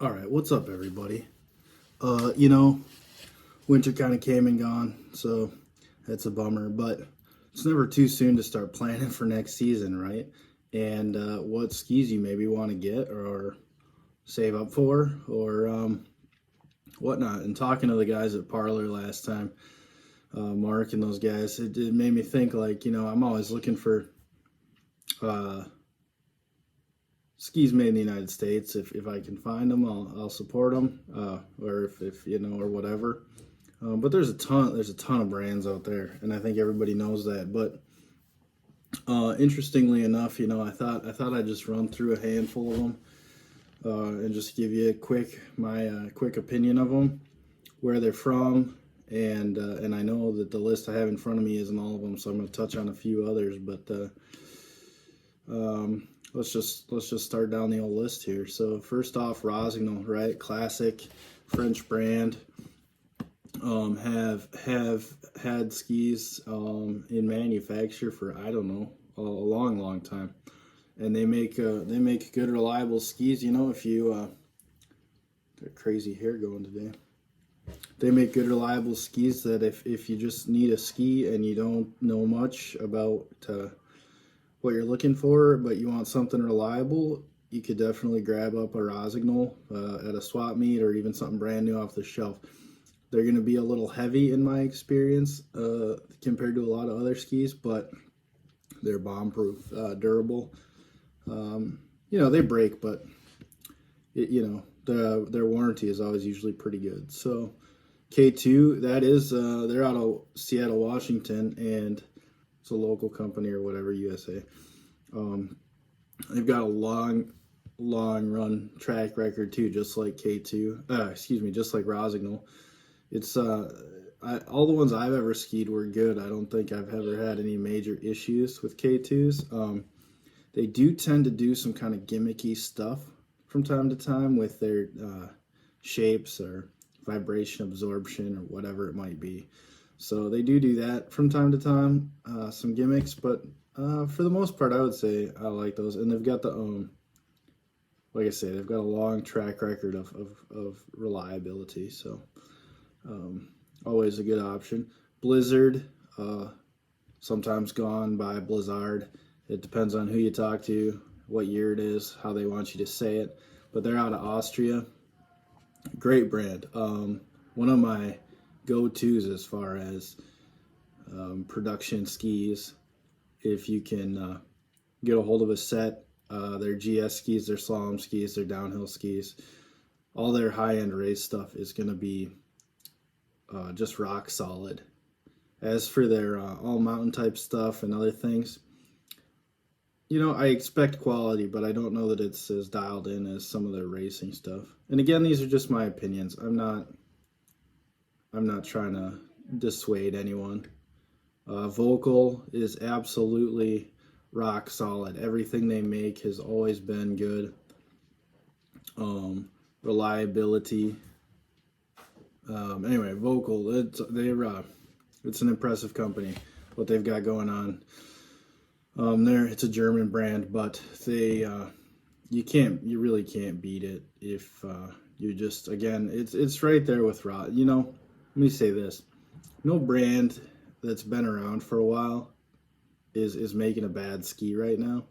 All right, what's up, everybody? Uh, you know, Winter kind of came and gone, so that's a bummer. But it's never too soon to start planning for next season, right? And what skis you maybe want to get or save up for or whatnot. And talking to the guys at Parlor last time, Mark and those guys, it made me think like, I'm always looking for uh, skis made in the United States. If I can find them, I'll support them, or if or whatever. But there's a ton of brands out there, and I think everybody knows that. But interestingly enough, I thought I'd just run through a handful of them and just give you my quick opinion of them, where they're from, and I know that the list I have in front of me isn't all of them, so I'm going to touch on a few others. But let's just start down the old list here. So first off, Rossignol, right? Classic French brand. Have had skis in manufacture for, I don't know, a long time, and they make good reliable skis. If you got crazy hair going today, they make good reliable skis that if you just need a ski and you don't know much about what you're looking for, but you want something reliable, you could definitely grab up a Rossignol at a swap meet or even something brand new off the shelf. They're going to be a little heavy in my experience compared to a lot of other skis, but they're bomb-proof, durable. They break, but their warranty is always usually pretty good. So K2, that is, they're out of Seattle, Washington, and it's a local company or whatever, USA. They've got a long run track record too, just like K2. Just like Rossignol. It's all the ones I've ever skied were good. I don't think I've ever had any major issues with K2s. They do tend to do some kind of gimmicky stuff from time to time with their shapes or vibration absorption or whatever it might be. So they do that from time to time, some gimmicks, but for the most part, I would say I like those. And they've got like I say, they've got a long track record of reliability. So always a good option. Blizzard, sometimes gone by Blizzard. It depends on who you talk to, what year it is, how they want you to say it. But they're out of Austria. Great brand. One of my go-tos as far as production skis. If you can get a hold of a set, their GS skis, their slalom skis, their downhill skis, all their high-end race stuff is going to be just rock solid. As for their all mountain type stuff and other things, I expect quality, but I don't know that it's as dialed in as some of their racing stuff. And again, these are just my opinions. I'm not trying to dissuade anyone. Vocal is absolutely rock solid. Everything they make has always been good. Reliability. Anyway, Vocal, it's an impressive company, what they've got going on. It's a German brand, but you really can't beat it if you just, again, it's right there with Rod. Let me say this: no brand that's been around for a while is making a bad ski right now.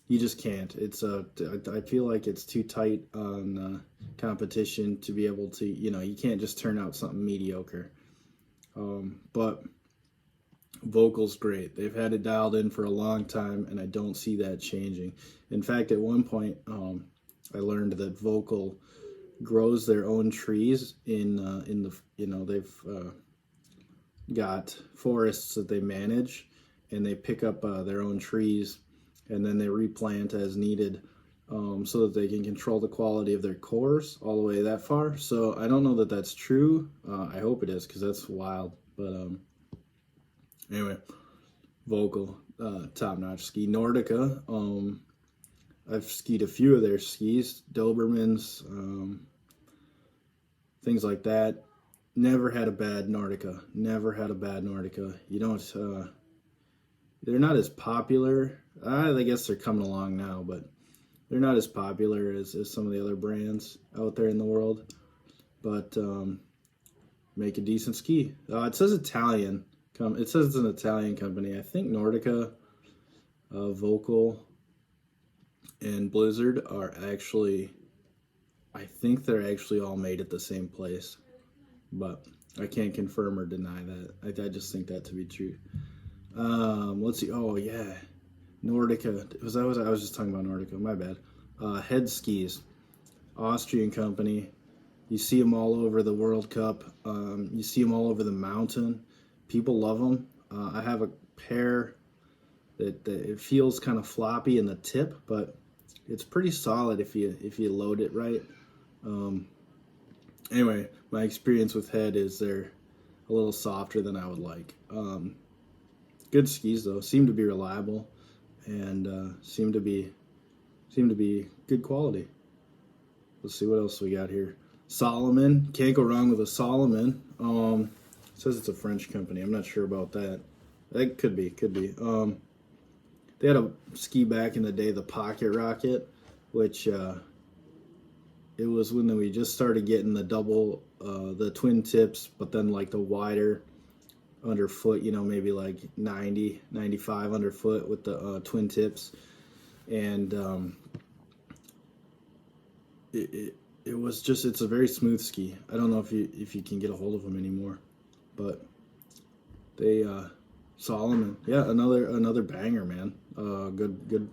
You just can't. I feel like it's too tight on competition to be able to, you can't just turn out something mediocre. But Vocal's great. They've had it dialed in for a long time, and I don't see that changing. In fact, at one point, I learned that Vocal grows their own trees in the, they've got forests that they manage, and they pick up their own trees, and then they replant as needed, so that they can control the quality of their cores all the way that far. So I don't know that that's true. I hope it is, because that's wild. But anyway, Vocal, top-notch ski. Nordica, I've skied a few of their skis, Dobermans, things like that. Never had a bad Nordica. Never had a bad Nordica. You don't, they're not as popular. I guess they're coming along now, but they're not as popular as some of the other brands out there in the world, but make a decent ski. It says Italian. It says it's an Italian company. I think Nordica, Vocal, and Blizzard are actually, I think they're actually all made at the same place, but I can't confirm or deny that. I just think that to be true. Let's see. Oh yeah, Nordica. Was I was just talking about Nordica. My bad. Head skis, Austrian company. You see them all over the World Cup. You see them all over the mountain. People love them. I have a pair that it feels kind of floppy in the tip, but it's pretty solid if you load it right. Anyway, my experience with Head is they're a little softer than I would like. Good skis though, seem to be reliable, and seem to be good quality. Let's see what else we got here. Solomon, can't go wrong with a Solomon. It says it's a French company. I'm not sure about that. That could be. They had a ski back in the day, the Pocket Rocket, which it was when we just started getting the the twin tips, but then like the wider underfoot, maybe like 90, 95 underfoot with the twin tips. And it was just, it's a very smooth ski. I don't know if you can get a hold of them anymore, but they Solomon, yeah, another banger, man. Good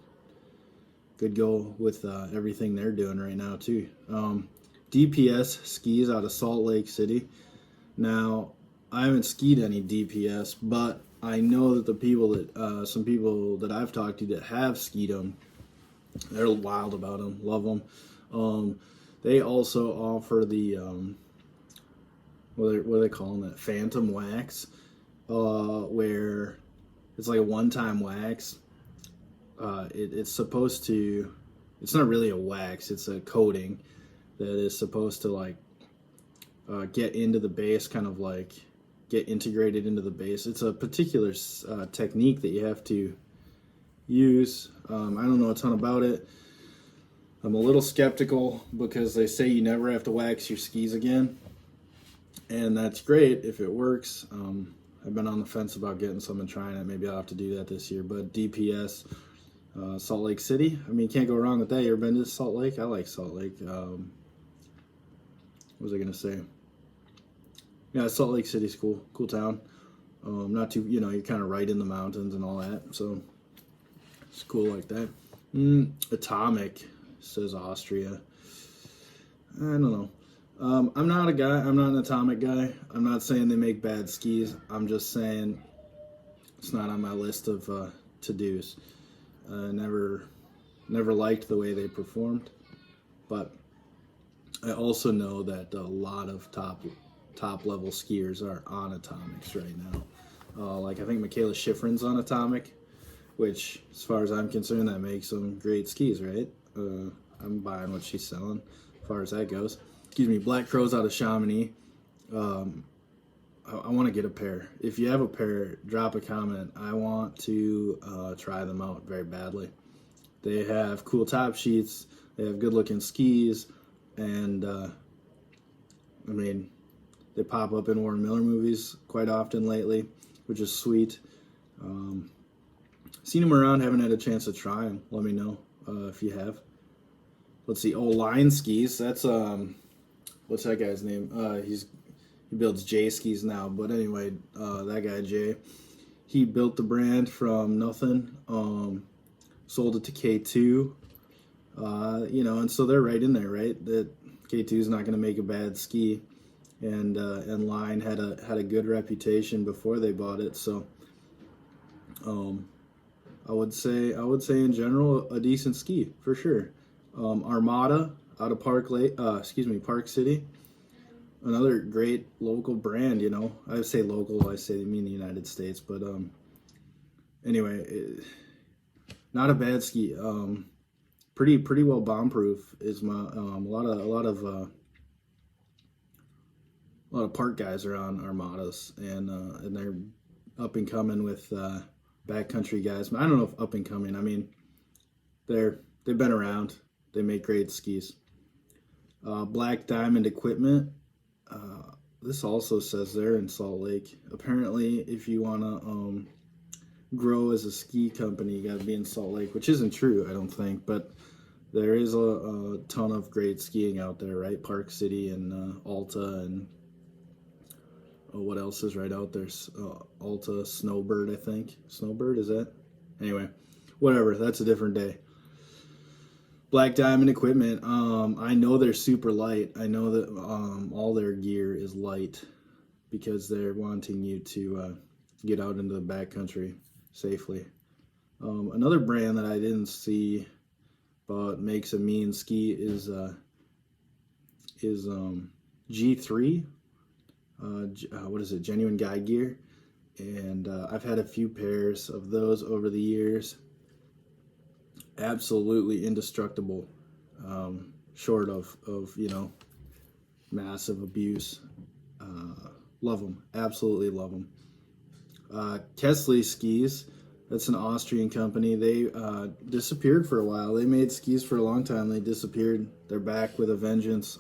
go with everything they're doing right now too. DPS skis out of Salt Lake City. Now, I haven't skied any DPS, but I know that the people that some people that I've talked to that have skied them, they're wild about them, love them. They also offer the what are they calling it? Phantom wax, where it's like a one-time wax. It's supposed to. It's not really a wax. It's a coating that is supposed to like get into the base, kind of like get integrated into the base. It's a particular technique that you have to use. I don't know a ton about it. I'm a little skeptical because they say you never have to wax your skis again, and that's great if it works. I've been on the fence about getting some and trying it. Maybe I'll have to do that this year. But DPS, Salt Lake City. I mean, can't go wrong with that. You ever been to Salt Lake? I like Salt Lake. What was I gonna say? Yeah, Salt Lake City's cool. Cool town. Not too, you're kind of right in the mountains and all that. So it's cool like that. Atomic, says Austria. I don't know. I'm not an Atomic guy. I'm not saying they make bad skis. I'm just saying it's not on my list of to-dos. Never liked the way they performed. But I also know that a lot of top level skiers are on Atomics right now. Like I think Michaela Schifrin's on Atomic, which, as far as I'm concerned, that makes them great skis, right? I'm buying what she's selling, as far as that goes. Excuse me, Black Crows out of Chamonix. I want to get a pair. If you have a pair, drop a comment. I want to try them out very badly. They have cool top sheets. They have good looking skis, and I mean, they pop up in Warren Miller movies quite often lately, which is sweet. Seen them around, haven't had a chance to try them. Let me know if you have. Let's see. Oh, Line Skis. That's what's that guy's name? He builds J skis now, but anyway, that guy Jay, he built the brand from nothing. Sold it to K2. And so they're right in there, right? That K2 is not going to make a bad ski, and Line had a good reputation before they bought it. So, I would say in general a decent ski for sure. Armada out of Park City, another great local brand. I say local, I mean the United States, but anyway, not a bad ski. Pretty well bomb proof is my a lot of park guys are on Armadas, and they're up and coming with backcountry guys. I don't know if up and coming. I mean, they've been around. They make great skis. Black Diamond Equipment. This also says they're in Salt Lake. Apparently, if you want to grow as a ski company, you got to be in Salt Lake, which isn't true, I don't think, but there is a ton of great skiing out there, right? Park City and Alta, and what else is right out there? Alta, Snowbird, I think. Snowbird, is that? Anyway, whatever, that's a different day. Black Diamond Equipment, I know they're super light. I know that all their gear is light because they're wanting you to get out into the backcountry safely. Another brand that I didn't see but makes a mean ski is G3. What is it? Genuine Guide Gear. And I've had a few pairs of those over the years. Absolutely indestructible, short of massive abuse. Love them, absolutely love them. Kesley skis, that's an Austrian company. They disappeared for a while. They made skis for a long time. They disappeared. They're back with a vengeance.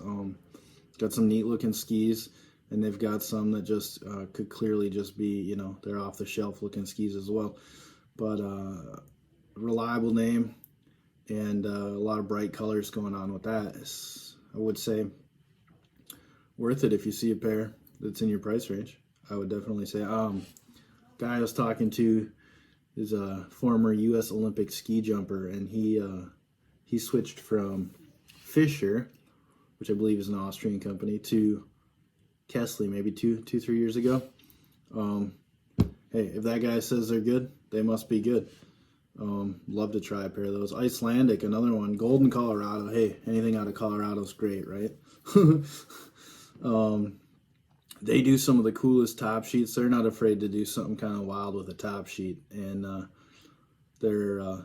Got some neat looking skis, and they've got some that just could clearly just be, they're off the shelf looking skis as well. But reliable name. And a lot of bright colors going on with that. I would say worth it if you see a pair that's in your price range. I would definitely say. Guy I was talking to is a former U.S. Olympic ski jumper, and he switched from Fischer, which I believe is an Austrian company, to Kesley maybe 3 years ago. Hey, if that guy says they're good, they must be good. Love to try a pair of those. Icelandic, another one. Golden, Colorado. Hey, anything out of Colorado is great, right? They do some of the coolest top sheets. They're not afraid to do something kind of wild with a top sheet, and they're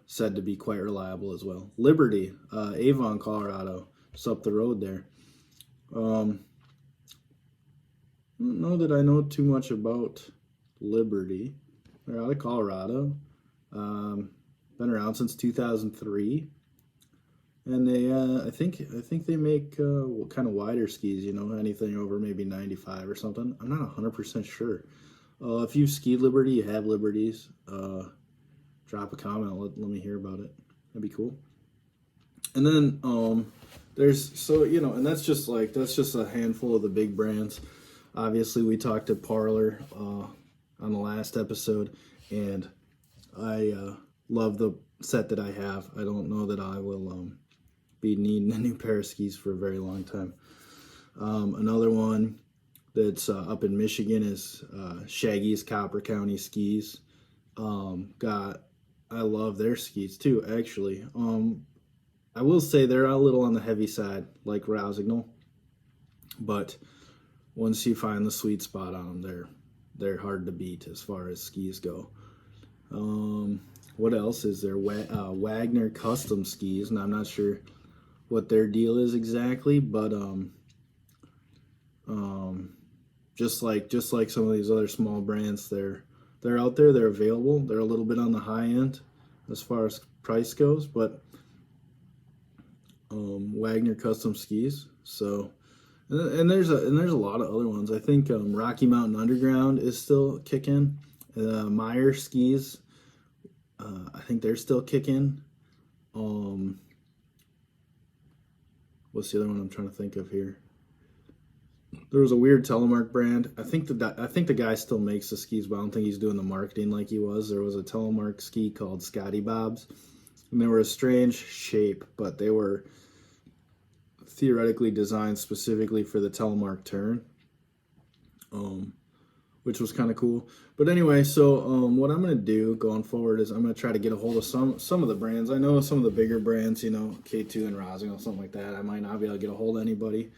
said to be quite reliable as well. Liberty, Avon, Colorado, just up the road there. I don't know that I know too much about Liberty. They're out of Colorado. Been around since 2003, and they I think they make kind of wider skis. Anything over maybe 95 or something. I'm not 100% sure. If you've skied Liberty, you have Liberties. Drop a comment. Let me hear about it. That'd be cool. And then and that's just a handful of the big brands. Obviously, we talked to Parlor on the last episode, and I love the set that I have. I don't know that I will be needing a new pair of skis for a very long time. Another one that's up in Michigan is Shaggy's Copper County Skis. I love their skis too, actually. I will say they're a little on the heavy side, like Rossignol, but once you find the sweet spot on them, they're hard to beat as far as skis go. What else is there? Wagner Custom Skis, and I'm not sure what their deal is exactly, but just like some of these other small brands, they're out there, they're available. They're a little bit on the high end as far as price goes, but Wagner Custom Skis. So, and there's a lot of other ones. I think Rocky Mountain Underground is still kicking. Meyer Skis, I think they're still kicking. What's the other one I'm trying to think of here? There was a weird telemark brand. I think the guy still makes the skis, but I don't think he's doing the marketing like he was. There was a telemark ski called Scotty Bob's, and they were a strange shape, but they were theoretically designed specifically for the telemark turn, which was kind of cool. But anyway, so what I'm going to do going forward is I'm going to try to get a hold of some of the brands. I know some of the bigger brands, K2 and Rossignol, something like that. I might not be able to get a hold of anybody.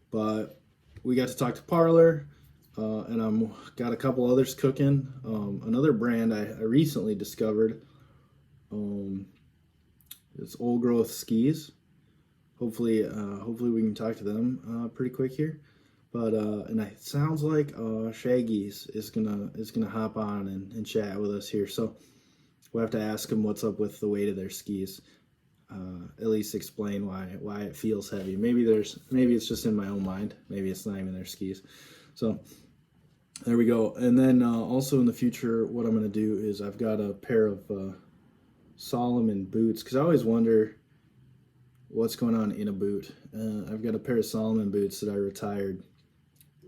But we got to talk to Parlor, and I'm got a couple others cooking. Another brand I recently discovered, it's Old Growth Skis. Hopefully we can talk to them pretty quick here. But and it sounds like Shaggy's is gonna hop on and chat with us here. So we'll have to ask them what's up with the weight of their skis. At least explain why it feels heavy. Maybe it's just in my own mind. Maybe it's not even their skis. So there we go. And then also in the future, what I'm going to do is I've got a pair of Solomon boots, because I always wonder what's going on in a boot. I've got a pair of Solomon boots that I retired.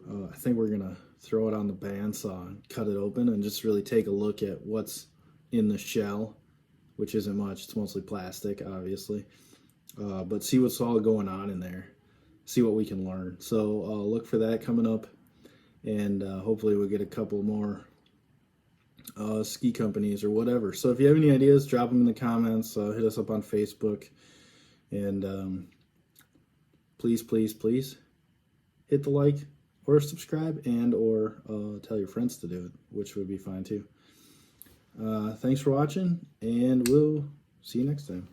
I think we're going to throw it on the bandsaw and cut it open and just really take a look at what's in the shell, which isn't much. It's mostly plastic, obviously. But see what's all going on in there. See what we can learn. So look for that coming up. And hopefully we'll get a couple more ski companies or whatever. So if you have any ideas, drop them in the comments. Hit us up on Facebook. And please, please, please hit the like or subscribe and or tell your friends to do it, which would be fine too. Thanks for watching, and we'll see you next time.